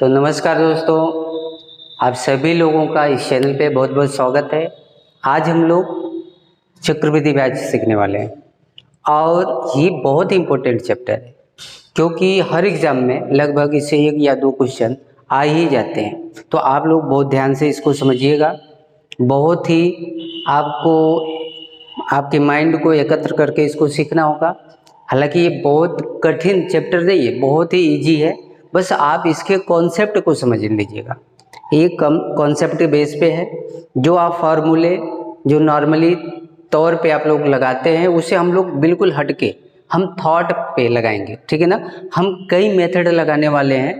तो नमस्कार दोस्तों, आप सभी लोगों का इस चैनल पे बहुत बहुत स्वागत है। आज हम लोग चक्रवृद्धि ब्याज सीखने वाले हैं और ये बहुत ही इम्पोर्टेंट चैप्टर है क्योंकि हर एग्ज़ाम में लगभग इससे 1 या 2 क्वेश्चन आ ही जाते हैं। तो आप लोग बहुत ध्यान से इसको समझिएगा। बहुत ही आपको आपके माइंड को एकत्र करके इसको सीखना होगा। हालांकि ये बहुत कठिन चैप्टर नहीं है, बहुत ही इजी है। बस आप इसके कॉन्सेप्ट को समझ लीजिएगा। एक कॉन्सेप्ट के बेस पे है। जो आप फार्मूले जो नॉर्मली तौर पे आप लोग लगाते हैं उसे हम लोग बिल्कुल हटके हम थॉट पे लगाएंगे, ठीक है ना। हम कई मेथड लगाने वाले हैं,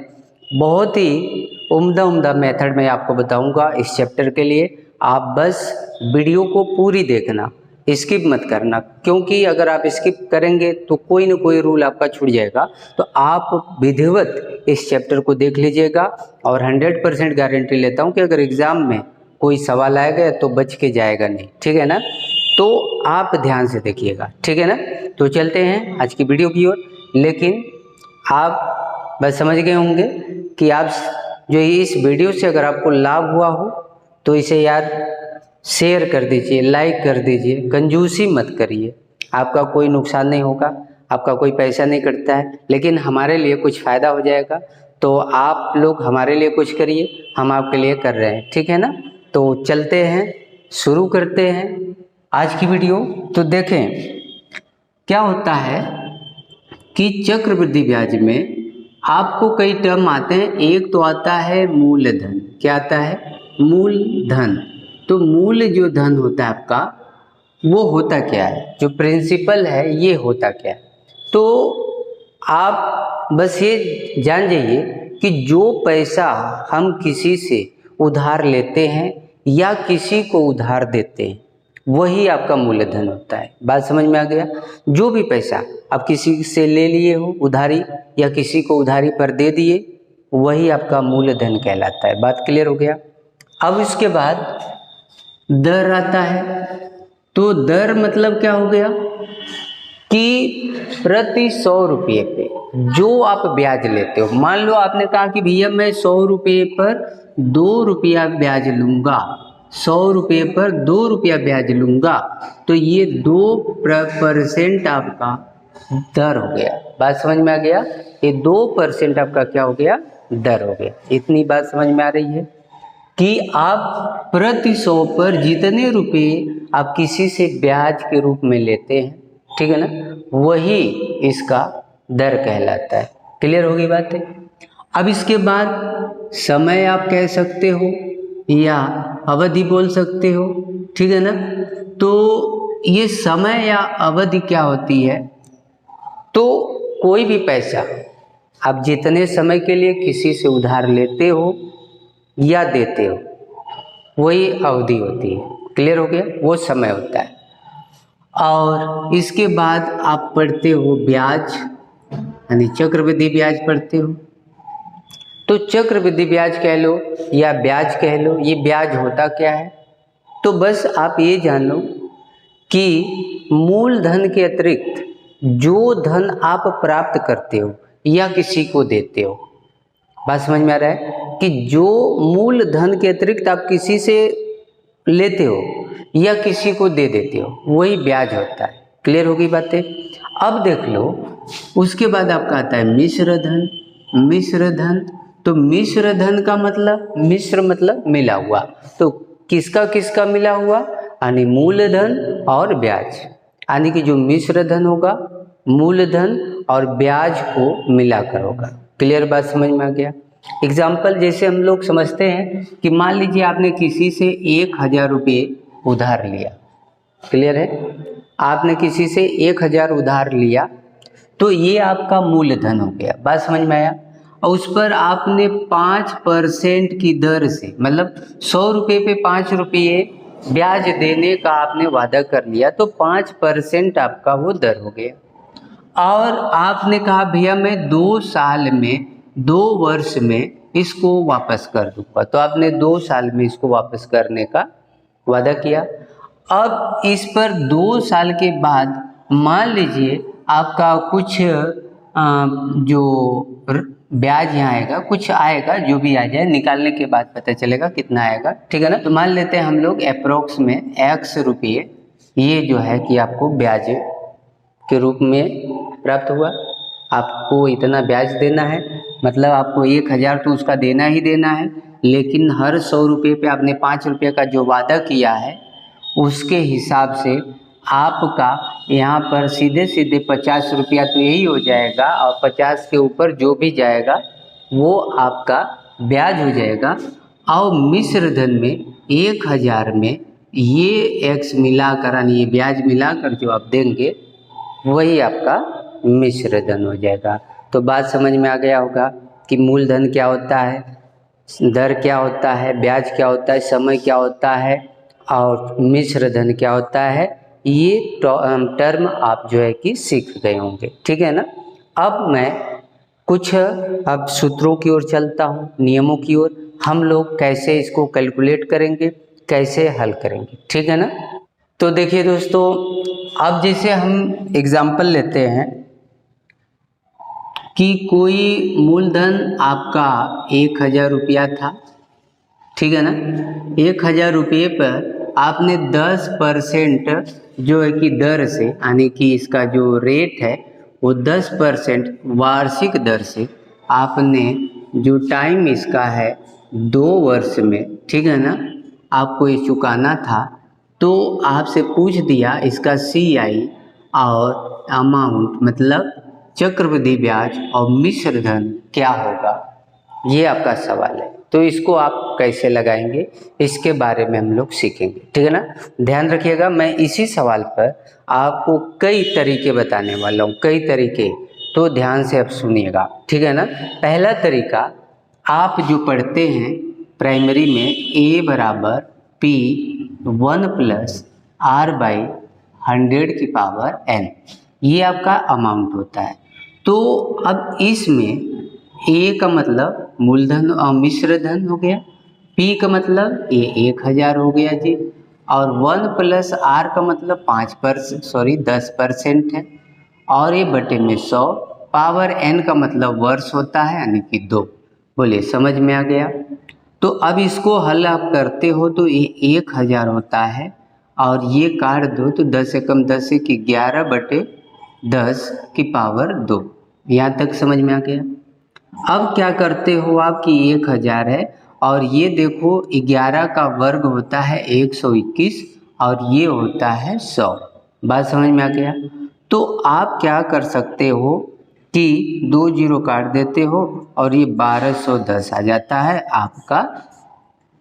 बहुत ही उम्दा मेथड मैं आपको बताऊंगा इस चैप्टर के लिए। आप बस वीडियो को पूरी देखना, स्किप मत करना, क्योंकि अगर आप स्किप करेंगे तो कोई ना कोई रूल आपका छूट जाएगा। तो आप विधिवत इस चैप्टर को देख लीजिएगा और 100% गारंटी लेता हूं कि अगर एग्ज़ाम में कोई सवाल आएगा तो बच के जाएगा नहीं, ठीक है ना। तो आप ध्यान से देखिएगा, ठीक है ना। तो चलते हैं आज की वीडियो की ओर। लेकिन आप बस समझ गए होंगे कि आप जो इस वीडियो से अगर आपको लाभ हुआ हो तो इसे यार शेयर कर दीजिए, लाइक कर दीजिए, कंजूसी मत करिए। आपका कोई नुकसान नहीं होगा, आपका कोई पैसा नहीं कटता है, लेकिन हमारे लिए कुछ फ़ायदा हो जाएगा। तो आप लोग हमारे लिए कुछ करिए, हम आपके लिए कर रहे हैं, ठीक है ना। तो चलते हैं, शुरू करते हैं आज की वीडियो। तो देखें क्या होता है कि चक्रवृद्धि ब्याज में आपको कई टर्म आते हैं। एक तो आता है मूलधन। क्या आता है? मूलधन। तो मूल जो धन होता है आपका, वो होता क्या है? जो प्रिंसिपल है ये होता क्या है? तो आप बस ये जान जाइए कि जो पैसा हम किसी से उधार लेते हैं या किसी को उधार देते हैं वही आपका मूलधन होता है। बात समझ में आ गया? जो भी पैसा आप किसी से ले लिए हो उधारी या किसी को उधारी पर दे दिए, वही आपका मूलधन कहलाता है। बात क्लियर हो गया? अब इसके बाद दर आता है। तो दर मतलब क्या हो गया कि प्रति 100 रुपये पे जो आप ब्याज लेते हो। मान लो आपने कहा कि भैया मैं 100 रुपये पर 2 रुपया ब्याज लूँगा, 100 रुपये पर 2 रुपया ब्याज लूँगा, तो ये 2% आपका दर हो गया। बात समझ में आ गया? ये 2% आपका क्या हो गया? दर हो गया। इतनी बात समझ में आ रही है कि आप प्रति 100 पर जितने रुपए आप किसी से ब्याज के रूप में लेते हैं, ठीक है ना, वही इसका दर कहलाता है। क्लियर होगी बात है? अब इसके बाद समय आप कह सकते हो या अवधि बोल सकते हो, ठीक है ना। तो ये समय या अवधि क्या होती है? तो कोई भी पैसा आप जितने समय के लिए किसी से उधार लेते हो या देते हो वही अवधि होती है। क्लियर हो गया? वो समय होता है। और इसके बाद आप पढ़ते हो ब्याज, यानी चक्रवृद्धि ब्याज पढ़ते हो। तो चक्रवृद्धि ब्याज कह लो या ब्याज कह लो, ये ब्याज होता क्या है? तो बस आप ये जान लो कि मूलधन के अतिरिक्त जो धन आप प्राप्त करते हो या किसी को देते हो, बात समझ में आ रहा है कि जो मूल धन के अतिरिक्त आप किसी से लेते हो या किसी को दे देते हो वही ब्याज होता है। क्लियर होगी बातें? अब देख लो, उसके बाद आपका आता है मिश्र धन। मिश्र धन, तो मिश्र धन का मतलब, मिश्र मतलब मिला हुआ। तो किसका किसका मिला हुआ? यानी मूलधन और ब्याज। यानी कि जो मिश्र धन होगा मूलधन और ब्याज को मिलाकर होगा। क्लियर बात समझ में आ गया? एग्जाम्पल जैसे हम लोग समझते हैं कि मान लीजिए आपने किसी से 1000 रुपये उधार लिया। क्लियर है? आपने किसी से 1000 उधार लिया तो ये आपका मूलधन हो गया। बात समझ में आया? और उस पर आपने 5% की दर से, मतलब 100 रुपये पे 5 रुपये ब्याज देने का आपने वादा कर लिया, तो 5% आपका वो दर हो गया। और आपने कहा भैया मैं 2 साल में, 2 वर्ष में इसको वापस कर दूंगा, तो आपने 2 साल में इसको वापस करने का वादा किया। अब इस पर 2 साल के बाद मान लीजिए आपका कुछ जो ब्याज यहाँ आएगा, कुछ आएगा, जो भी आ जाए निकालने के बाद पता चलेगा कितना आएगा, ठीक है ना। तो मान लेते हैं हम लोग अप्रोक्स में x रुपये ये जो है कि आपको ब्याज के रूप में प्राप्त हुआ। आपको इतना ब्याज देना है, मतलब आपको 1000 तो उसका देना ही देना है, लेकिन हर 100 रुपये पे आपने 5 रुपये का जो वादा किया है उसके हिसाब से आपका यहाँ पर सीधे सीधे 50 रुपया तो यही हो जाएगा, और 50 के ऊपर जो भी जाएगा वो आपका ब्याज हो जाएगा। और मिश्र धन में 1000 में ये x मिलाकर यानी ये ब्याज मिलाकर जो आप देंगे वही आपका मिश्र धन हो जाएगा। तो बात समझ में आ गया होगा कि मूलधन क्या होता है, दर क्या होता है, ब्याज क्या होता है, समय क्या होता है और मिश्र धन क्या होता है। ये टर्म आप जो है कि सीख गए होंगे, ठीक है ना। अब मैं कुछ अब सूत्रों की ओर चलता हूँ, नियमों की ओर, हम लोग कैसे इसको कैलकुलेट करेंगे, कैसे हल करेंगे, ठीक है ना। तो देखिए दोस्तों, अब जैसे हम एग्जाम्पल लेते हैं कि कोई मूलधन आपका 1000 रुपया था, ठीक है ना। 1000 रुपये पर आपने 10% जो है कि दर से, यानी कि इसका जो रेट है वो 10% वार्षिक दर से आपने जो टाइम इसका है 2 वर्ष में, ठीक है ना, आपको ये चुकाना था। तो आपसे पूछ दिया इसका CI और अमाउंट मतलब चक्रवृद्धि ब्याज और मिश्र धन क्या होगा, ये आपका सवाल है। तो इसको आप कैसे लगाएंगे इसके बारे में हम लोग सीखेंगे, ठीक है ना। ध्यान रखिएगा, मैं इसी सवाल पर आपको कई तरीके बताने वाला हूँ, कई तरीके, तो ध्यान से अब सुनिएगा, ठीक है ना। पहला तरीका आप जो पढ़ते हैं प्राइमरी में A बराबर P1 + R/100⁴n, ये आपका अमाउंट होता है। तो अब इसमें A का मतलब मूलधन और मिश्र धन हो गया, P का मतलब ये 1000 हो गया जी, और 1 + R का मतलब 10% है, और ये बटे में 100, पावर n का मतलब वर्ष होता है यानी कि 2। बोलिए समझ में आ गया। तो अब इसको हल आप करते हो तो ये 1000 होता है, और ये काट दो तो 10 से कम 10 की 11/10⁻²। यहाँ तक समझ में आ गया। अब क्या करते हो आप कि 1000 है, और ये देखो 11 का वर्ग होता है 121, और ये होता है 100। बात समझ में आ गया। तो आप क्या कर सकते हो कि 2 0 काट देते हो और ये 1210 आ जाता है आपका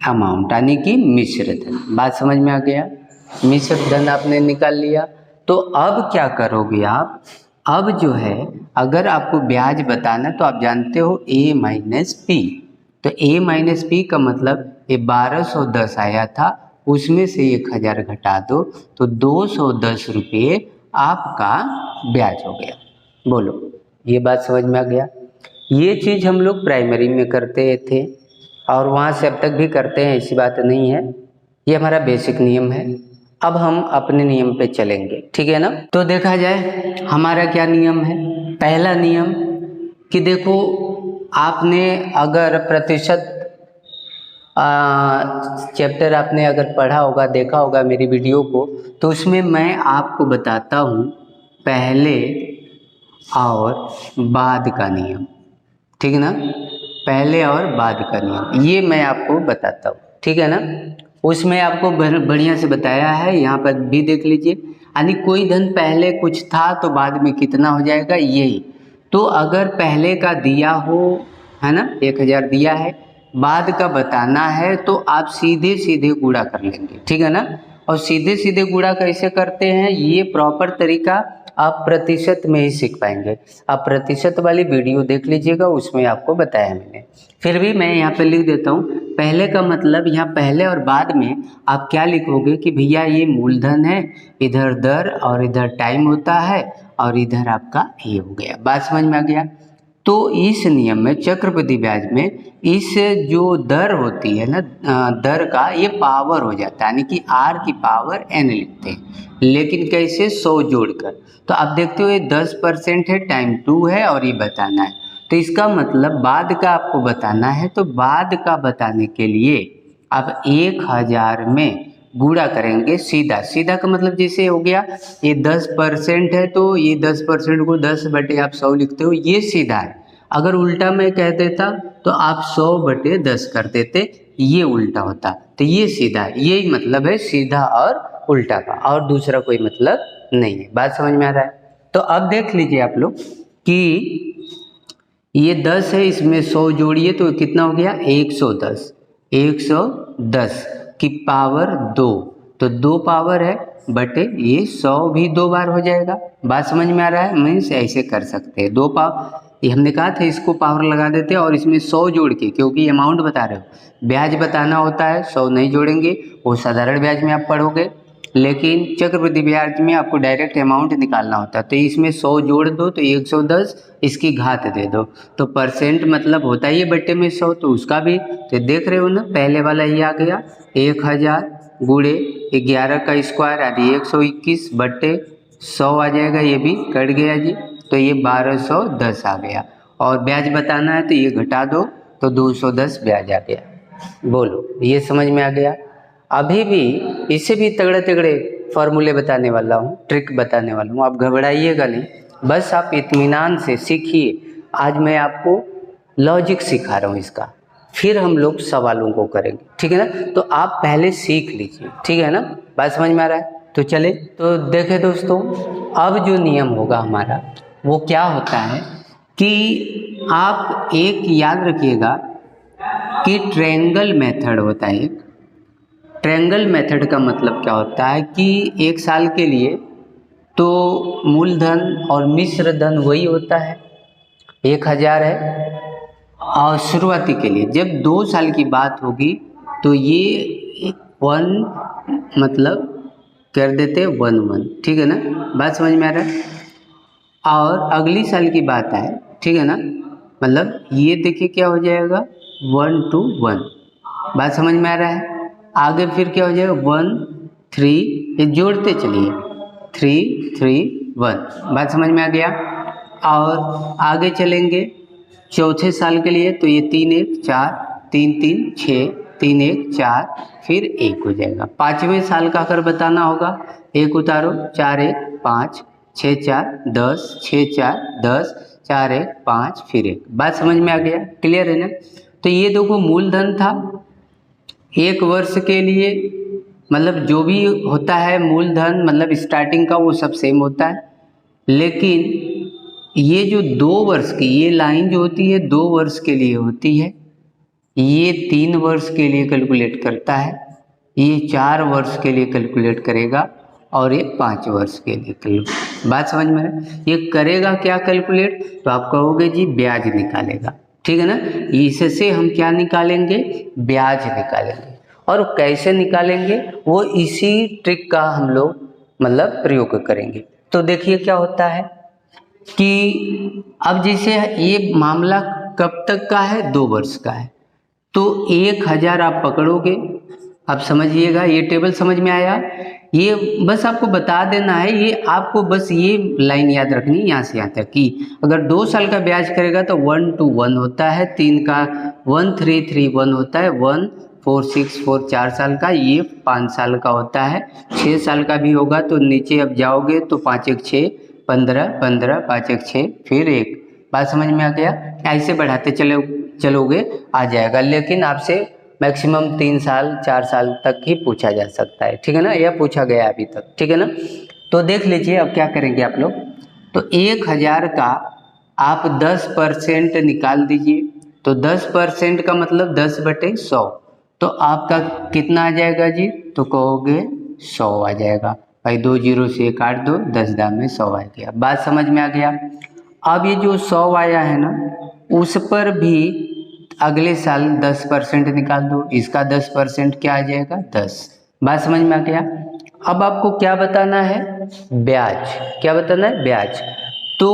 अमाउंट, यानी कि मिश्र धन। बात समझ में आ गया। मिश्र धन आपने निकाल लिया। तो अब क्या करोगे आप, अब जो है अगर आपको ब्याज बताना तो आप जानते हो A - P। तो A - P का मतलब ये 1210 आया था, उसमें से 1000 घटा दो तो 210 रुपये आपका ब्याज हो गया। बोलो, ये बात समझ में आ गया। ये चीज़ हम लोग प्राइमरी में करते थे और वहाँ से अब तक भी करते हैं, ऐसी बात नहीं है। ये हमारा बेसिक नियम है। अब हम अपने नियम पे चलेंगे, ठीक है ना। तो देखा जाए हमारा क्या नियम है। पहला नियम कि देखो, आपने अगर प्रतिशत चैप्टर आपने अगर पढ़ा होगा, देखा होगा मेरी वीडियो को, तो उसमें मैं आपको बताता हूँ पहले और बाद का नियम, ठीक है ना। पहले और बाद का नियम ये मैं आपको बताता हूँ, ठीक है ना। उसमें आपको बढ़िया से बताया है, यहाँ पर भी देख लीजिए। यानी कोई धन पहले कुछ था तो बाद में कितना हो जाएगा, यही। तो अगर पहले का दिया हो, है ना, 1000 दिया है, बाद का बताना है तो आप सीधे सीधे गुणा कर लेंगे, ठीक है ना। और सीधे सीधे गुणा कैसे करते हैं, ये प्रॉपर तरीका आप प्रतिशत में ही सीख पाएंगे। आप प्रतिशत वाली वीडियो देख लीजिएगा, उसमें आपको बताया मैंने। फिर भी मैं यहाँ पे लिख देता हूँ। पहले का मतलब यहाँ पहले और बाद में आप क्या लिखोगे कि भैया ये मूलधन है, इधर दर और इधर टाइम होता है, और इधर आपका ये हो गया। बात समझ में आ गया। तो इस नियम में चक्रवृद्धि ब्याज में इस जो दर होती है ना, दर का ये पावर हो जाता है, यानी कि R की पावर n लिखते हैं, लेकिन कैसे, 100 जोड़कर। तो आप देखते हो ये 10% है, टाइम 2 है और ये बताना है। तो इसका मतलब बाद का आपको बताना है, तो बाद का बताने के लिए अब 1000 में गुणा करेंगे सीधा। सीधा का मतलब जैसे हो गया ये 10% है तो ये 10% को 10 बटे आप 100 लिखते हो, ये सीधा है। अगर उल्टा मैं कह देता तो आप 100 बटे 10 कर देते, ये उल्टा होता। तो ये सीधा है, यही मतलब है सीधा और उल्टा का, और दूसरा कोई मतलब नहीं है। बात समझ में आ रहा है? तो अब देख लीजिए आप लोग कि ये 10 है, इसमें 100 जोड़िए तो कितना हो गया 110। 110 की पावर 2, तो 2 पावर है बटे ये 100 भी 2 बार हो जाएगा। बात समझ में आ रहा है? मीन्स ऐसे कर सकते हैं 2 पावर, ये हमने कहा था इसको पावर लगा देते हैं और इसमें 100 जोड़ के, क्योंकि अमाउंट बता रहे हो, ब्याज बताना होता है, 100 नहीं जोड़ेंगे, वो साधारण ब्याज में आप पढ़ोगे, लेकिन चक्रवृद्धि ब्याज में आपको डायरेक्ट अमाउंट निकालना होता है। तो इसमें 100 जोड़ दो तो 110, इसकी घात दे दो, तो परसेंट मतलब होता ही है बट्टे में 100, तो उसका भी तो देख रहे हो ना, पहले वाला ही आ गया 1000 गुणे 11 का स्क्वायर यानी 121 बट्टे 100 आ जाएगा, ये भी कट गया जी, तो ये 1210 आ गया। और ब्याज बताना है तो ये घटा दो तो 210 ब्याज आ गया। बोलो ये समझ में आ गया? अभी भी इससे भी तगड़े तगड़े फॉर्मूले बताने वाला हूँ, ट्रिक बताने वाला हूँ, आप घबराइएगा नहीं, बस आप इत्मीनान से सीखिए। आज मैं आपको लॉजिक सिखा रहा हूँ इसका, फिर हम लोग सवालों को करेंगे, ठीक है ना? तो आप पहले सीख लीजिए, ठीक है ना? बात समझ में आ रहा है? तो चले तो देखें दोस्तों, अब जो नियम होगा हमारा वो क्या होता है कि आप एक याद रखिएगा कि ट्रायंगल मेथड होता है। एक ट्रायंगल मेथड का मतलब क्या होता है कि एक साल के लिए तो मूलधन और मिश्र धन वही होता है, 1000 है, और शुरुआती के लिए जब 2 साल की बात होगी तो ये 1 मतलब कर देते 1, ठीक है ना? बात समझ में आ रहा है? और अगली साल की बात है, ठीक है ना, मतलब ये देखिए क्या हो जाएगा 1 to 1। बात समझ में आ रहा है? आगे फिर क्या हो जाएगा 1 3, ये जोड़ते चलिए 3 3 1। बात समझ में आ गया? और आगे चलेंगे चौथे साल के लिए तो ये 3 1 4 3 3 6 3 1 4 फिर 1 हो जाएगा। 5वें साल का अगर बताना होगा, 1 उतारो 4 1 5 6 4 10 6 4 10 4 1 5 फिर 1। बात समझ में आ गया? क्लियर है ना? तो ये देखो मूलधन था 1 वर्ष के लिए, मतलब जो भी होता है मूलधन मतलब स्टार्टिंग का वो सब सेम होता है, लेकिन ये जो 2 वर्ष की ये लाइन जो होती है 2 वर्ष के लिए होती है, ये 3 वर्ष के लिए कैलकुलेट करता है, ये 4 वर्ष के लिए कैलकुलेट करेगा और ये 5 वर्ष के लिए कैलकुलेट। बात समझ में है? ये करेगा क्या कैलकुलेट? तो आप कहोगे जी ब्याज निकालेगा, ठीक है ना? इससे हम क्या निकालेंगे? ब्याज निकालेंगे। और कैसे निकालेंगे वो इसी ट्रिक का हम लोग मतलब प्रयोग करेंगे। तो देखिए क्या होता है कि अब जैसे ये मामला कब तक का है? 2 वर्ष का है, तो 1000 आप पकड़ोगे। अब समझिएगा, ये टेबल समझ में आया? ये बस आपको बता देना है, ये आपको बस ये लाइन याद रखनी यहाँ से यहाँ तक कि अगर 2 साल का ब्याज करेगा तो 1 to 1 होता है, 3 का 1 3 3 1 होता है, 1 4 6 4 4 साल का, ये 5 साल का होता है, 6 साल का भी होगा तो नीचे अब जाओगे तो 5 1 6 15 15 5 1 6 फिर 1। बात समझ में आ गया? ऐसे बढ़ाते चलोगे आ जाएगा, लेकिन आपसे मैक्सिमम 3 साल 4 साल तक ही पूछा जा सकता है, ठीक है ना? यह पूछा गया अभी तक, ठीक है ना? तो देख लीजिए अब क्या करेंगे आप लोग। तो 1000 का आप 10% निकाल दीजिए, तो 10% का मतलब 10 बटे 100, तो आपका कितना आ जाएगा जी? तो कहोगे 100 आ जाएगा भाई, 2 0 से 1 काट दो, 10 दाम में 100 आ गया। बात समझ में आ गया? अब ये जो 100 आया है ना, उस पर भी अगले साल 10% निकाल दो, इसका 10% क्या आ जाएगा? 10। बात समझ में आ गया? अब आपको क्या बताना है? ब्याज। क्या बताना है? ब्याज। तो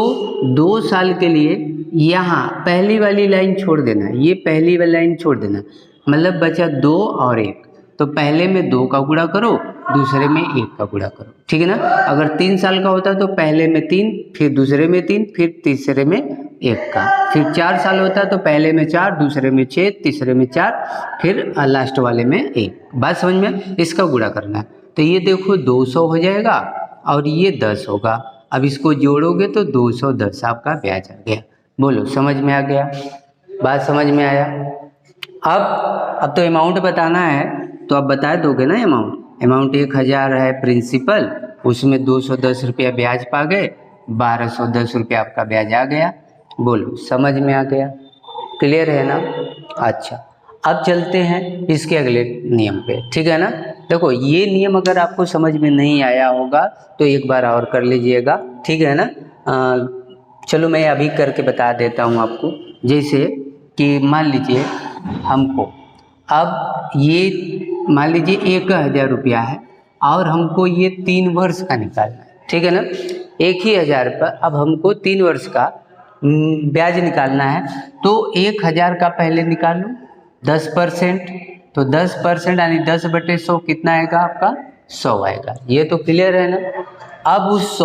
2 साल के लिए यहाँ पहली वाली लाइन छोड़ देना, ये पहली वाली लाइन छोड़ देना, मतलब बचा 2 और 1, तो पहले में 2 का गुणा करो, दूसरे में 1 का गुणा करो, ठीक है ना? अगर 3 साल का होता तो पहले में 3, फिर दूसरे में 3, फिर तीसरे में 1 का, फिर 4 साल होता है तो पहले में 4, दूसरे में 6, तीसरे में 4, फिर लास्ट वाले में 1। बात समझ में? इसका गुणा करना है। तो ये देखो 200 हो जाएगा और ये 10 होगा। अब इसको जोड़ोगे तो 210 आपका ब्याज आ गया। बोलो समझ में आ गया? बात समझ में आया? अब तो अमाउंट बताना है तो आप बता दोगे ना। अमाउंट 1000 है प्रिंसिपल, उसमें 210 रुपया ब्याज पा गए, 1210 रुपया आपका ब्याज आ गया। बोलो समझ में आ गया? क्लियर है ना? अच्छा, अब चलते हैं इसके अगले नियम पे, ठीक है ना। देखो ये नियम अगर आपको समझ में नहीं आया होगा तो एक बार और कर लीजिएगा, ठीक है ना। चलो मैं अभी करके बता देता हूँ आपको। जैसे कि मान लीजिए हमको अब ये मान लीजिए 1000 रुपया है और हमको ये 3 वर्ष का निकालना है, ठीक है ना। 1000 पर अब हमको 3 वर्ष का ब्याज निकालना है। तो 1000 का पहले निकाल लो 10%, तो 10% यानी 10/100 कितना आएगा आपका? 100 आएगा। ये तो क्लियर है ना। अब उस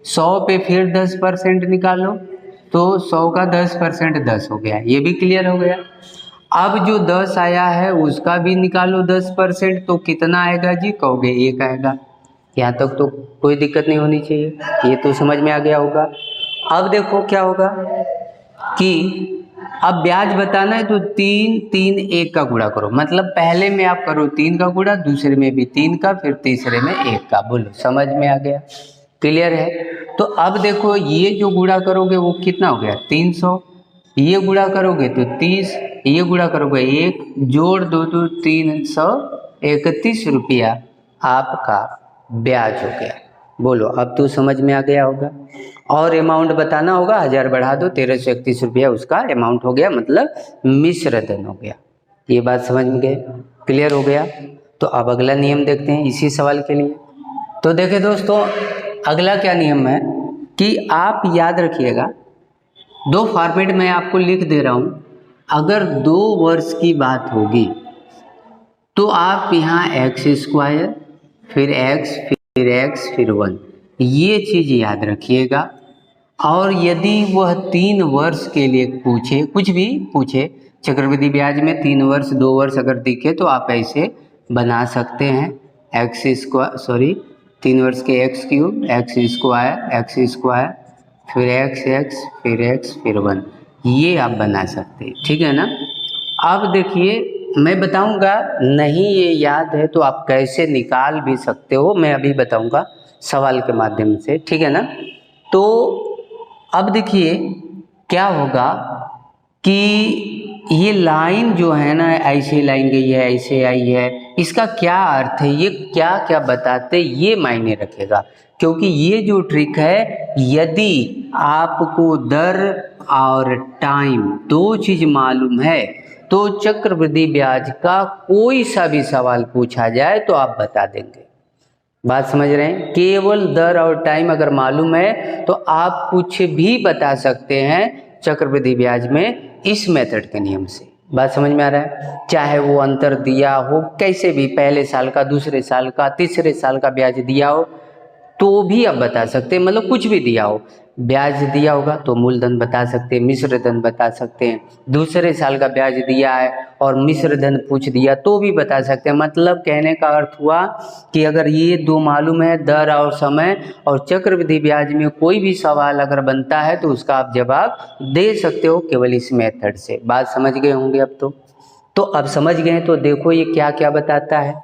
100 पे फिर 10% निकालो तो 100 का 10% 10 हो गया, ये भी क्लियर हो गया। अब जो 10 आया है उसका भी निकालो 10%, तो कितना आएगा जी? कहोगे 1 आएगा। यहाँ तक तो कोई दिक्कत नहीं होनी चाहिए, ये तो समझ में आ गया होगा। अब देखो क्या होगा कि अब ब्याज बताना है तो 3 3 1 का गुणा करो, मतलब पहले में आप करो 3 का गुणा, दूसरे में भी 3 का, फिर तीसरे में 1 का। बोलो समझ में आ गया? क्लियर है? तो अब देखो ये जो गुणा करोगे वो कितना हो गया? 300। ये गुणा करोगे तो 30, ये गुणा करोगे 1, जोड़ दो तो 331 रुपया आपका ब्याज हो गया। बोलो अब तो समझ में आ गया होगा। और अमाउंट बताना होगा, 1000 बढ़ा दो 1331 रुपया उसका अमाउंट हो गया, मतलब मिश्र धन हो गया। ये बात समझ में गए? क्लियर हो गया? तो अब अगला नियम देखते हैं इसी सवाल के लिए। तो देखिए दोस्तों, अगला क्या नियम है कि आप याद रखिएगा, 2 फॉर्मेट में आपको लिख दे रहा हूँ। अगर 2 वर्ष की बात होगी तो आप यहाँ x², फिर x, फिर x, फिर 1, ये चीज़ याद रखिएगा। और यदि वह 3 वर्ष के लिए पूछे, कुछ भी पूछे, चक्रवृद्धि ब्याज में 3 वर्ष 2 वर्ष अगर दिखे तो आप ऐसे बना सकते हैं। 3 वर्ष के x³ x², फिर x, फिर x, फिर 1, ये आप बना सकते हैं, ठीक है ना। अब देखिए मैं बताऊंगा, नहीं ये याद है तो आप कैसे निकाल भी सकते हो, मैं अभी बताऊंगा सवाल के माध्यम से, ठीक है ना। तो अब देखिए क्या होगा कि ये लाइन जो है ना, ऐसे लाइन गई है, ऐसे आई है, इसका क्या अर्थ है, ये क्या क्या बताते, ये मायने रखेगा। क्योंकि ये जो ट्रिक है, यदि आपको दर और टाइम 2 चीज मालूम है तो चक्रवृद्धि ब्याज का कोई सा भी सवाल पूछा जाए तो आप बता देंगे। बात समझ रहे हैं? केवल दर और टाइम अगर मालूम है तो आप कुछ भी बता सकते हैं चक्रवृद्धि ब्याज में इस मेथड के नियम से। बात समझ में आ रहा है? चाहे वो अंतर दिया हो कैसे भी, पहले साल का, दूसरे साल का, तीसरे साल का ब्याज दिया हो तो भी आप बता सकते हैं, मतलब कुछ भी दिया हो, ब्याज दिया होगा तो मूलधन बता सकते हैं, मिश्र धन बता सकते हैं। दूसरे साल का ब्याज दिया है और मिश्र धन पूछ दिया तो भी बता सकते हैं। मतलब कहने का अर्थ हुआ कि अगर ये 2 मालूम है, दर और समय, और चक्रवृद्धि ब्याज में कोई भी सवाल अगर बनता है तो उसका आप जवाब दे सकते हो केवल इस मेथड से। बात समझ गए होंगे अब तो अब समझ गए तो देखो ये क्या क्या बताता है।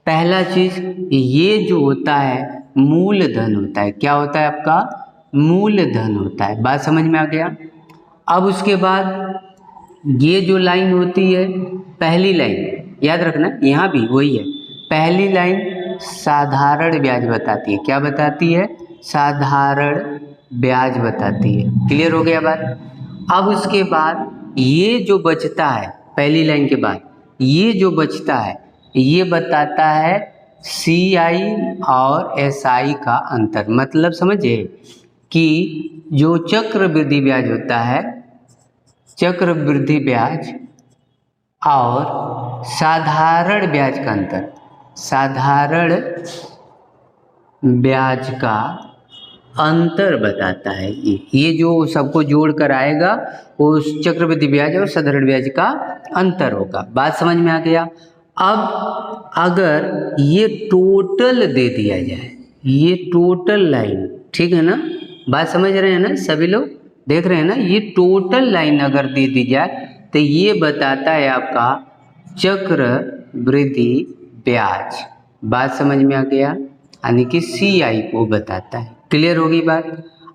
पहला चीज, ये जो होता है मूलधन होता है। क्या होता है आपका? मूलधन होता है। बात समझ में आ गया? अब उसके बाद ये जो लाइन होती है, पहली लाइन याद रखना, यहाँ भी वही है, पहली लाइन साधारण ब्याज बताती है। क्या बताती है? साधारण ब्याज बताती है। क्लियर हो गया बात? अब उसके बाद ये जो बचता है, पहली लाइन के बाद ये जो बचता है, ये बताता है CI और SI का अंतर। मतलब समझे कि जो चक्रवृद्धि ब्याज होता है, चक्रवृद्धि ब्याज और साधारण ब्याज का अंतर, साधारण ब्याज का अंतर बताता है। ये जो सबको जोड़ कर आएगा वो चक्रवृद्धि ब्याज और साधारण ब्याज का अंतर होगा। बात समझ में आ गया। अब अगर ये टोटल दे दिया जाए, ये टोटल लाइन, ठीक है ना, बात समझ रहे हैं ना, सभी लोग देख रहे हैं ना, ये टोटल लाइन अगर दे दी जाए तो ये बताता है आपका चक्रवृद्धि ब्याज। बात समझ में आ गया, यानी कि CI को बताता है। क्लियर होगी बात।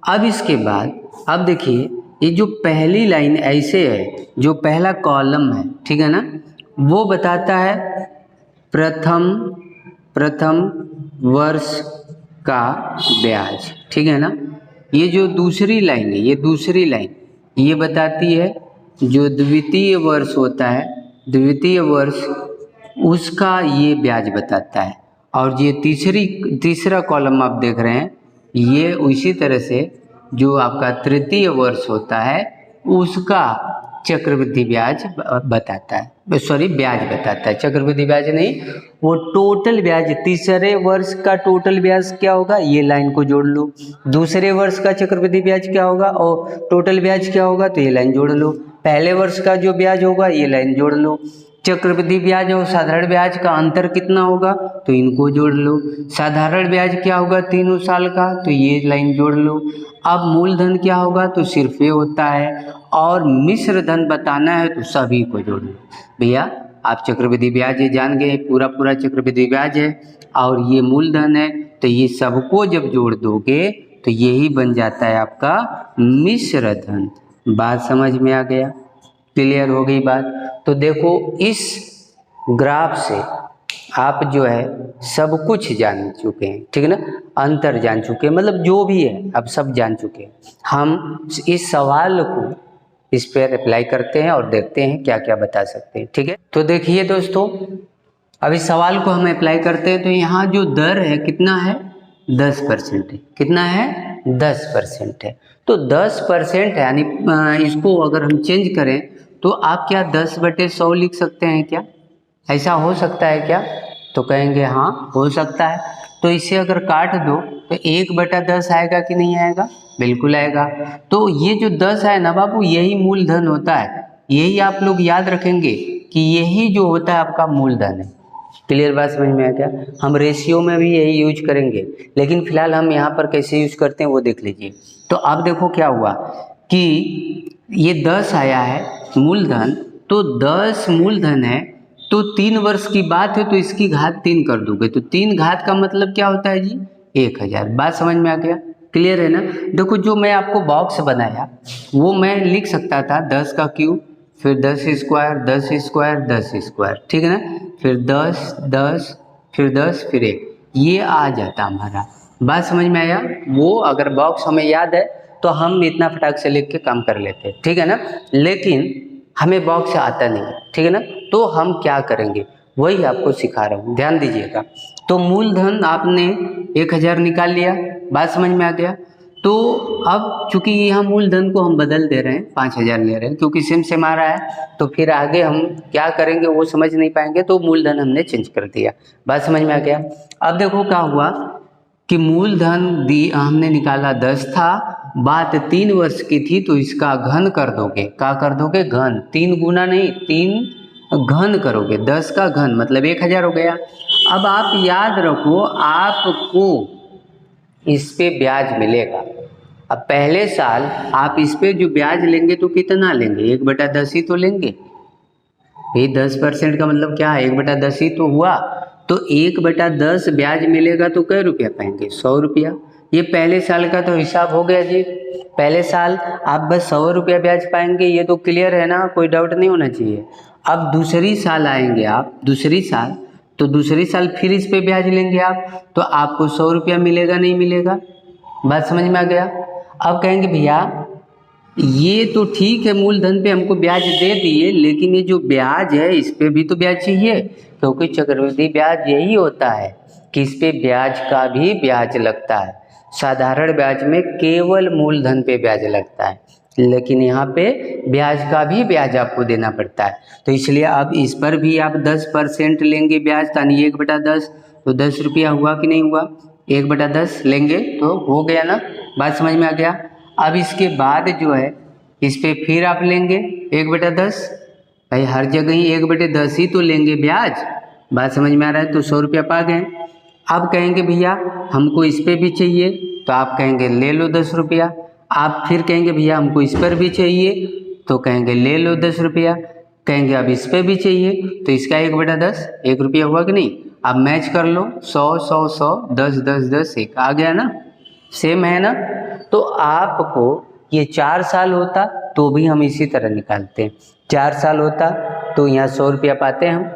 अब इसके बाद अब देखिए, ये जो पहली लाइन ऐसे है, जो पहला कॉलम है, ठीक है ना, वो बताता है प्रथम वर्ष का ब्याज, ठीक है ना। ये जो दूसरी लाइन है, ये दूसरी लाइन ये बताती है जो द्वितीय वर्ष होता है, द्वितीय वर्ष उसका ये ब्याज बताता है। और ये तीसरा कॉलम आप देख रहे हैं, ये उसी तरह से जो आपका तृतीय वर्ष होता है उसका चक्रवृद्धि ब्याज बताता है, सॉरी ब्याज बताता है, चक्रवृद्धि ब्याज नहीं, वो टोटल ब्याज। तीसरे वर्ष का टोटल ब्याज क्या होगा, ये लाइन को जोड़ लो। दूसरे वर्ष का चक्रवृद्धि ब्याज क्या होगा और टोटल ब्याज क्या होगा, तो ये लाइन जोड़ लो। पहले वर्ष का जो ब्याज होगा ये लाइन जोड़ लो। चक्रवृद्धि ब्याज और साधारण ब्याज का अंतर कितना होगा, तो इनको जोड़ लो। साधारण ब्याज क्या होगा 3 साल का, तो ये लाइन जोड़ लो। अब मूलधन क्या होगा, तो सिर्फ ये होता है। और मिश्र धन बताना है तो सभी को जोड़ लो। भैया आप चक्रवृद्धि ब्याज ये जान गए, पूरा चक्रवृद्धि ब्याज है और ये मूलधन है, तो ये सबको जब जोड़ दोगे तो यही बन जाता है आपका मिश्र धन। बात समझ में आ गया, क्लियर हो गई बात। तो देखो इस ग्राफ से आप जो है सब कुछ जान चुके हैं, ठीक है ना, अंतर जान चुके हैं, मतलब जो भी है अब सब जान चुके हैं। हम इस सवाल को इस पर अप्लाई करते हैं और देखते हैं क्या क्या बता सकते हैं, ठीक है। तो देखिए दोस्तों, अब इस सवाल को हम अप्लाई करते हैं तो यहाँ जो दर है कितना है, 10% है। कितना है, 10% है। तो 10% यानी इसको अगर हम चेंज करें तो आप क्या 10/100 लिख सकते हैं क्या, ऐसा हो सकता है क्या, तो कहेंगे हाँ हो सकता है। तो इसे अगर काट दो तो 1/10 आएगा कि नहीं आएगा, बिल्कुल आएगा। तो ये जो 10 है ना बाबू, यही मूलधन होता है, यही आप लोग याद रखेंगे कि यही जो होता है आपका मूलधन है। क्लियर बात समझ में आ गया। हम रेशियो में भी यही यूज करेंगे, लेकिन फिलहाल हम यहाँ पर कैसे यूज करते हैं वो देख लीजिए। तो अब देखो क्या हुआ कि ये 10 आया है मूलधन, तो 10 मूलधन है, तो 3 वर्ष की बात है तो इसकी घात 3 कर दोगे, तो 3 घात का मतलब क्या होता है जी, 1000। बात समझ में आ गया, क्लियर है ना। देखो जो मैं आपको बॉक्स बनाया वो मैं लिख सकता था 10 का क्यूब, फिर 10 स्क्वायर 10 स्क्वायर 10 स्क्वायर, ठीक है ना, फिर 10 10 फिर 10 फिर 1, ये आ जाता हमारा। बात समझ में आया। वो अगर बॉक्स हमें याद है तो हम इतना फटाक से लिख के काम कर लेते, ठीक है ना, लेकिन हमें बॉक्स आता नहीं है, ठीक है ना। तो हम क्या करेंगे वही आपको सिखा रहा हूँ, ध्यान दीजिएगा। तो मूलधन आपने 1000 निकाल लिया, बात समझ में आ गया। तो अब चूंकि यहाँ मूलधन को हम बदल दे रहे हैं, 5000 ले रहे हैं क्योंकि सेम आ रहा है, तो फिर आगे हम क्या करेंगे वो समझ नहीं पाएंगे, तो मूलधन हमने चेंज कर दिया। बात समझ में आ गया। अब देखो क्या हुआ कि मूलधन हमने निकाला 10 था, बात 3 वर्ष की थी, तो इसका घन कर दोगे, क्या कर दोगे, घन, 3 गुना नहीं 3 घन करोगे, 10 का घन मतलब 1000 हो गया। अब आप याद रखो आपको इस पे ब्याज मिलेगा। अब पहले साल आप इस पे जो ब्याज लेंगे तो कितना लेंगे, 1/10 ही तो लेंगे। ये 10% का मतलब क्या है, 1/10 ही तो हुआ। तो 1/10 ब्याज मिलेगा तो कै रुपया पाएंगे, 100 रुपया। ये पहले साल का तो हिसाब हो गया जी, पहले साल आप बस 100 रुपया ब्याज पाएंगे, ये तो क्लियर है ना, कोई डाउट नहीं होना चाहिए। अब दूसरी साल आएंगे आप, दूसरी साल, तो दूसरी साल फिर इस पे ब्याज लेंगे आप, तो आपको 100 रुपया मिलेगा नहीं मिलेगा, बात समझ में आ गया। अब कहेंगे भैया ये तो ठीक है, मूलधन पे हमको ब्याज दे दिए, लेकिन ये जो ब्याज है इस पे भी तो ब्याज चाहिए, क्योंकि चक्रवृद्धि ब्याज यही होता है कि इस पे ब्याज का भी ब्याज लगता है। साधारण ब्याज में केवल मूलधन पे ब्याज लगता है, लेकिन यहाँ पे ब्याज का भी ब्याज आपको देना पड़ता है। तो इसलिए अब इस पर भी आप 10% लेंगे ब्याज, यानी 1/10, तो 10 रुपया हुआ कि नहीं हुआ, 1/10 लेंगे तो हो गया ना, बात समझ में आ गया। अब इसके बाद जो है इस पे फिर आप लेंगे 1/10, भाई हर जगह ही 1/10 ही तो लेंगे ब्याज, बात समझ में आ रहा है। तो 100 रुपया पा गए। अब कहेंगे भैया हमको इस पे भी चाहिए, तो आप कहेंगे ले लो 10 रुपया। आप फिर कहेंगे भैया हमको इस पर भी चाहिए, तो कहेंगे ले लो 10 रुपया। कहेंगे अब इस पे भी चाहिए, तो इसका 1/10 1 रुपया हुआ कि नहीं। अब मैच कर लो 100 100 100 10 10 10 1 आ गया ना, सेम है ना। तो आपको ये 4 साल होता तो भी हम इसी तरह निकालते हैं। 4 साल होता तो यहाँ 100 रुपया पाते हम,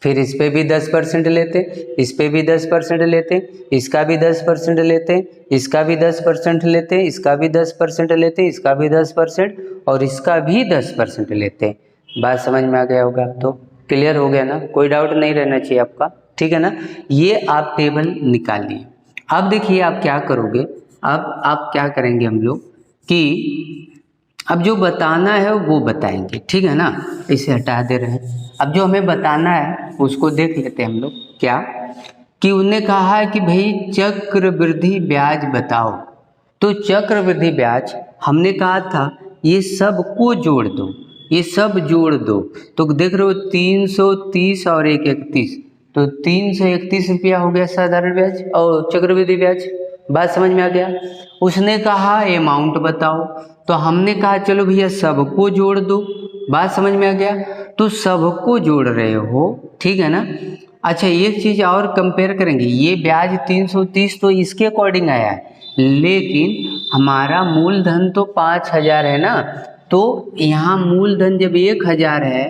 फिर इस पे भी 10% लेते, इस पे भी 10% लेते, इसका भी 10% लेते, इसका भी 10% लेते, इसका भी 10% लेते, इसका भी 10% और इसका भी 10% लेते। बात समझ में आ गया होगा। अब तो क्लियर हो गया ना, कोई डाउट नहीं रहना चाहिए आपका, ठीक है ना। ये आप टेबल निकालिए। अब देखिए आप क्या करोगे, अब आप क्या करेंगे हम लोग कि अब जो बताना है वो बताएंगे, ठीक है ना। इसे हटा दे रहे हैं। अब जो हमें बताना है उसको देख लेते हैं हम लोग। क्या कि उन्होंने कहा है कि भाई चक्रवृद्धि ब्याज बताओ। तो चक्रवृद्धि ब्याज हमने कहा था ये सब को जोड़ दो, ये सब जोड़ दो। तो देख रहे हो 330 और 131, तो 331 रुपया हो गया साधारण ब्याज और चक्रवृद्धि ब्याज। बात समझ में आ गया। उसने कहा अमाउंट बताओ, तो हमने कहा चलो भैया सबको जोड़ दो। बात समझ में आ गया। तो सबको जोड़ रहे हो, ठीक है ना। अच्छा एक चीज़ और कंपेयर करेंगे, ये ब्याज 330 तो इसके अकॉर्डिंग आया है, लेकिन हमारा मूलधन तो 5000 है ना। तो यहाँ मूलधन जब 1000 है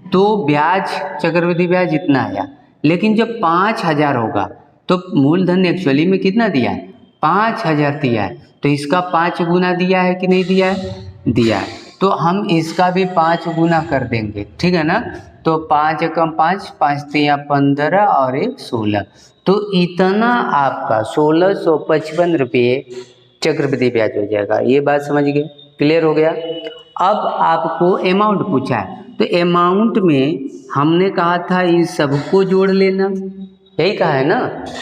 तो ब्याज चक्रवृद्धि ब्याज इतना आया, लेकिन जब 5000 होगा तो मूलधन एक्चुअली में कितना दिया है, 5000 दिया है। तो इसका 5 गुना दिया है कि नहीं दिया है, दिया है। तो हम इसका भी 5 गुना कर देंगे, ठीक है ना। तो 5 एकम 5, 5 तिया 15 और 1 16, तो इतना आपका 1655 रुपये चक्रवृद्धि ब्याज हो जाएगा। ये बात समझ गए, क्लियर हो गया। अब आपको अमाउंट पूछा है, तो अमाउंट में हमने कहा था इन सबको जोड़ लेना, यही कहा है ना,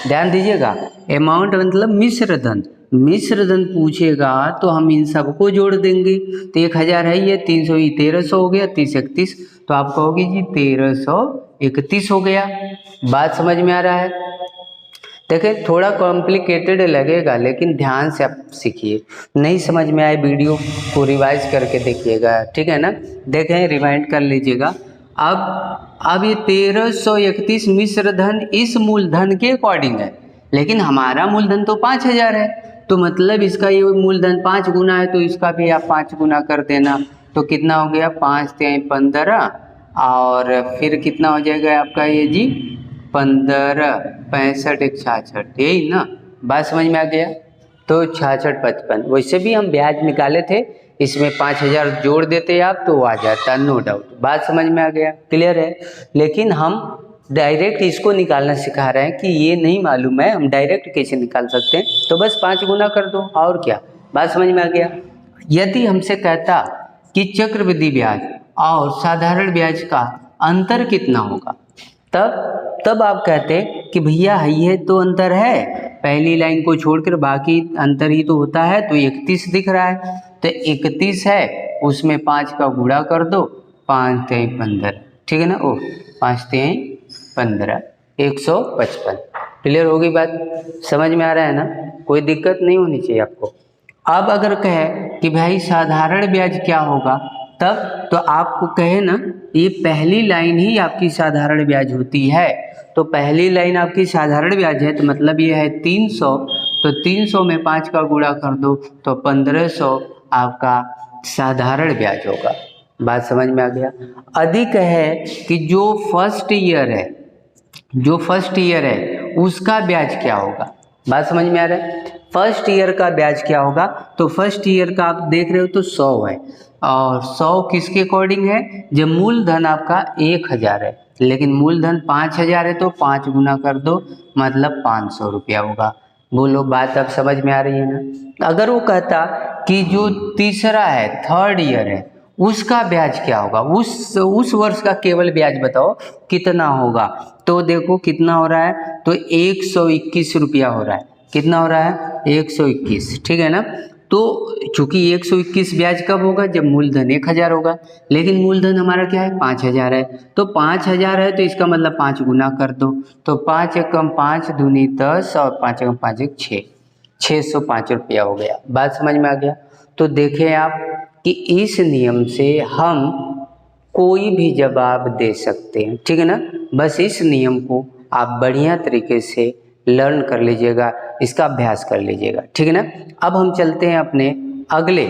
ध्यान दीजिएगा। अमाउंट मतलब मिश्र धन, मिश्र धन पूछेगा तो हम इन सबको जोड़ देंगे। तो 1000 है ये, 300 ही 1300 हो गया, 30 31, तो आप कहोगे जी 1331 हो गया। बात समझ में आ रहा है। देखिए थोड़ा कॉम्प्लिकेटेड लगेगा, लेकिन ध्यान से आप सीखिए। नहीं समझ में आए वीडियो को रिवाइज करके देखिएगा, ठीक है ना। देखें रिवाइंड कर लीजिएगा। अब ये 1331 मिश्र धन इस मूलधन के अकॉर्डिंग है, लेकिन हमारा मूलधन तो 5000 है, तो मतलब इसका ये मूलधन 5 गुना है, तो इसका भी आप 5 गुना कर देना। तो कितना हो गया, 5 तिहाई 15 और फिर कितना हो जाएगा आपका ये जी 15 65 1 66, यही ना। बात समझ में आ गया। तो 66 55, वैसे भी हम ब्याज निकाले थे, इसमें 5000 जोड़ देते आप तो आ जाता, नो डाउट। बात समझ में आ गया, क्लियर है। लेकिन हम डायरेक्ट इसको निकालना सिखा रहे हैं कि ये नहीं मालूम है हम डायरेक्ट कैसे निकाल सकते हैं, तो बस 5 गुना कर दो और क्या। बात समझ में आ गया। यदि हमसे कहता कि चक्रवृद्धि ब्याज और साधारण ब्याज का अंतर कितना होगा, तब आप कहते कि भैया ये तो अंतर है, पहली लाइन को छोड़कर बाकी अंतर ही तो होता है। तो 31 दिख रहा है, तो 31 है, उसमें 5 का गुणा कर दो, 5 तिहाई 15, ठीक है ना। 5 तिहाई 15 155, क्लियर होगी बात, समझ में आ रहा है ना, कोई दिक्कत नहीं होनी चाहिए आपको। अब अगर कहे कि भाई साधारण ब्याज क्या होगा, तब तो आपको कहे ना ये पहली लाइन ही आपकी साधारण ब्याज होती है। तो पहली लाइन आपकी साधारण ब्याज है, तो मतलब ये है 300, तो 300 में 5 का गुणा कर दो तो 1500 आपका साधारण ब्याज होगा। बात समझ में आ गया। अधिक है कि जो फर्स्ट ईयर है, जो फर्स्ट ईयर है उसका ब्याज क्या होगा। बात समझ में आ रहा है। फर्स्ट ईयर का ब्याज क्या होगा, तो फर्स्ट ईयर का आप देख रहे हो तो 100 है, और 100 किसके अकॉर्डिंग है, जब मूलधन आपका 1000 है, लेकिन मूलधन 5000 है, तो 5 गुना कर दो, मतलब 500 रुपया होगा। बोलो बात अब समझ में आ रही है ना। अगर वो कहता कि जो तीसरा है, थर्ड ईयर है, उसका ब्याज क्या होगा, उस वर्ष का केवल ब्याज बताओ कितना होगा, तो देखो कितना हो रहा है तो 121 रुपया हो रहा है। कितना हो रहा है? 121, ठीक है ना। तो चूंकि 121 ब्याज कब होगा? जब मूलधन 1000 होगा, लेकिन मूलधन हमारा क्या है? 5000 है। तो 5000 है तो इसका मतलब 5 गुना कर दो, तो 5 एकम 5 दूनी 10 और 5 एकम 5 एक 6, 605 रुपया हो गया। बात समझ में आ गया? तो देखें आप कि इस नियम से हम कोई भी जवाब दे सकते हैं, ठीक है ना। बस इस नियम को आप बढ़िया तरीके से लर्न कर लीजिएगा, इसका अभ्यास कर लीजिएगा, ठीक है ना। अब हम चलते हैं अपने अगले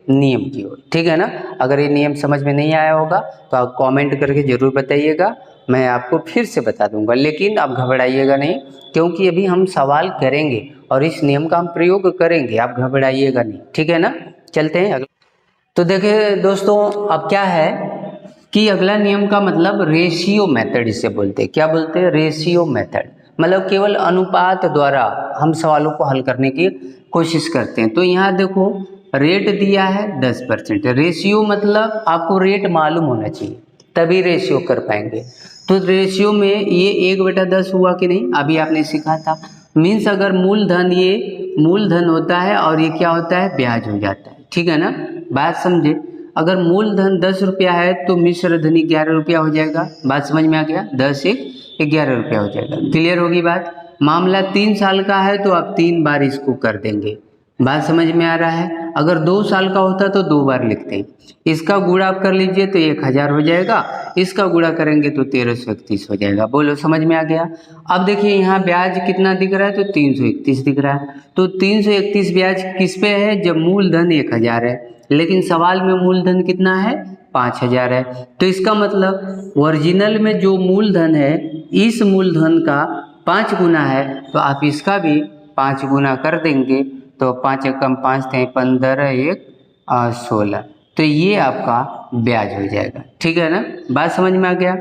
नियम की ओर, ठीक है ना। अगर ये नियम समझ में नहीं आया होगा तो आप कमेंट करके ज़रूर बताइएगा, मैं आपको फिर से बता दूंगा, लेकिन आप घबराइएगा नहीं, क्योंकि अभी हम सवाल करेंगे और इस नियम का हम प्रयोग करेंगे, आप घबराइएगा नहीं, ठीक है ना। चलते हैं अगले। तो देखिए दोस्तों, अब क्या है कि अगला नियम का मतलब रेशियो मेथड इसे बोलते हैं। क्या बोलते हैं? रेशियो मेथड, मतलब केवल अनुपात द्वारा हम सवालों को हल करने की कोशिश करते हैं। तो यहाँ देखो रेट दिया है 10%, रेशियो मतलब आपको रेट मालूम होना चाहिए तभी रेशियो कर पाएंगे। तो रेशियो में ये 1/10 हुआ कि नहीं, अभी आपने सीखा था। मीन्स अगर मूलधन, ये मूलधन होता है और ये क्या होता है? ब्याज हो जाता है, ठीक है ना। बात समझे? अगर मूलधन 10 रुपया है तो मिश्र धन 11 रुपया हो जाएगा। बात समझ में आ गया? 10 एक 11 रुपया हो जाएगा। क्लियर होगी बात? मामला 3 साल का है तो आप 3 बार इसको कर देंगे। बात समझ में आ रहा है? अगर 2 साल का होता तो 2 बार लिखते हैं। इसका गुणा आप कर लीजिए तो 1000 हो जाएगा, इसका गुणा करेंगे तो 1331 हो जाएगा। बोलो समझ में आ गया? अब देखिए यहाँ ब्याज कितना दिख रहा है? तो 331 दिख रहा है। तो 331 ब्याज किस पे है? जब मूलधन 1000 है, लेकिन सवाल में मूलधन कितना है? 5000 है। तो इसका मतलब ओरिजिनल में जो मूलधन है इस मूलधन का 5 गुना है, तो आप इसका भी 5 गुना कर देंगे तो 5 एकम 5 थे 15 एक 16, तो ये आपका ब्याज हो जाएगा, ठीक है ना। बात समझ में आ गया?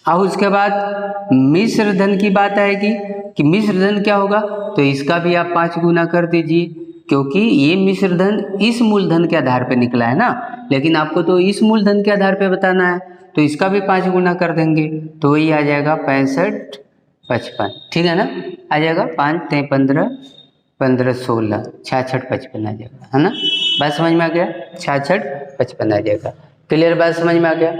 अब उसके बाद मिश्र धन की बात आएगी कि मिश्र धन क्या होगा? तो इसका भी आप 5 गुना कर दीजिए, क्योंकि ये मिश्र धन इस मूलधन के आधार पे निकला है ना, लेकिन आपको तो इस मूलधन के आधार पे बताना है, तो इसका भी 5 गुना कर देंगे तो वही आ जाएगा 65 55, ठीक है ना। आ जाएगा 5 × 15 15 16 66 55 आ जाएगा, है ना। बात समझ में आ गया? 66 55 आ जाएगा। क्लियर? बात समझ में आ गया?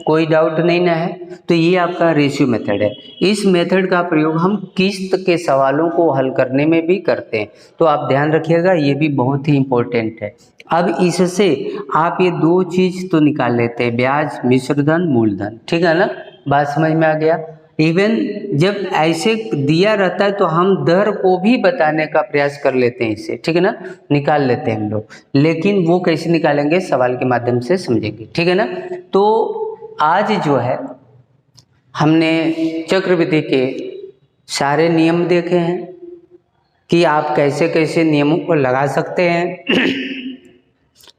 कोई डाउट नहीं ना है? तो ये आपका रेशियो मेथड है। इस मेथड का प्रयोग हम किस्त के सवालों को हल करने में भी करते हैं, तो आप ध्यान रखिएगा, ये भी बहुत ही इम्पोर्टेंट है। अब इससे आप ये 2 चीज़ तो निकाल लेते हैं, ब्याज, मिश्रधन, मूलधन, ठीक है ना। बात समझ में आ गया? इवन जब ऐसे दिया रहता है तो हम दर को भी बताने का प्रयास कर लेते हैं इसे, ठीक है ना, निकाल लेते हैं हम लोग, लेकिन वो कैसे निकालेंगे सवाल के माध्यम से समझेंगे, ठीक है ना। तो आज जो है हमने चक्रवृद्धि के सारे नियम देखे हैं कि आप कैसे कैसे नियमों को लगा सकते हैं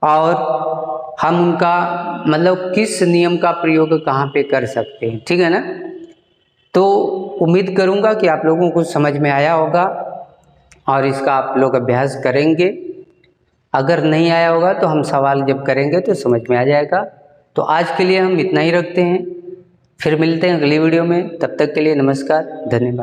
और हम उनका मतलब किस नियम का प्रयोग कहाँ पे कर सकते हैं, ठीक है ना। तो उम्मीद करूंगा कि आप लोगों को समझ में आया होगा और इसका आप लोग अभ्यास करेंगे। अगर नहीं आया होगा तो हम सवाल जब करेंगे तो समझ में आ जाएगा। तो आज के लिए हम इतना ही रखते हैं, फिर मिलते हैं अगली वीडियो में। तब तक के लिए नमस्कार, धन्यवाद।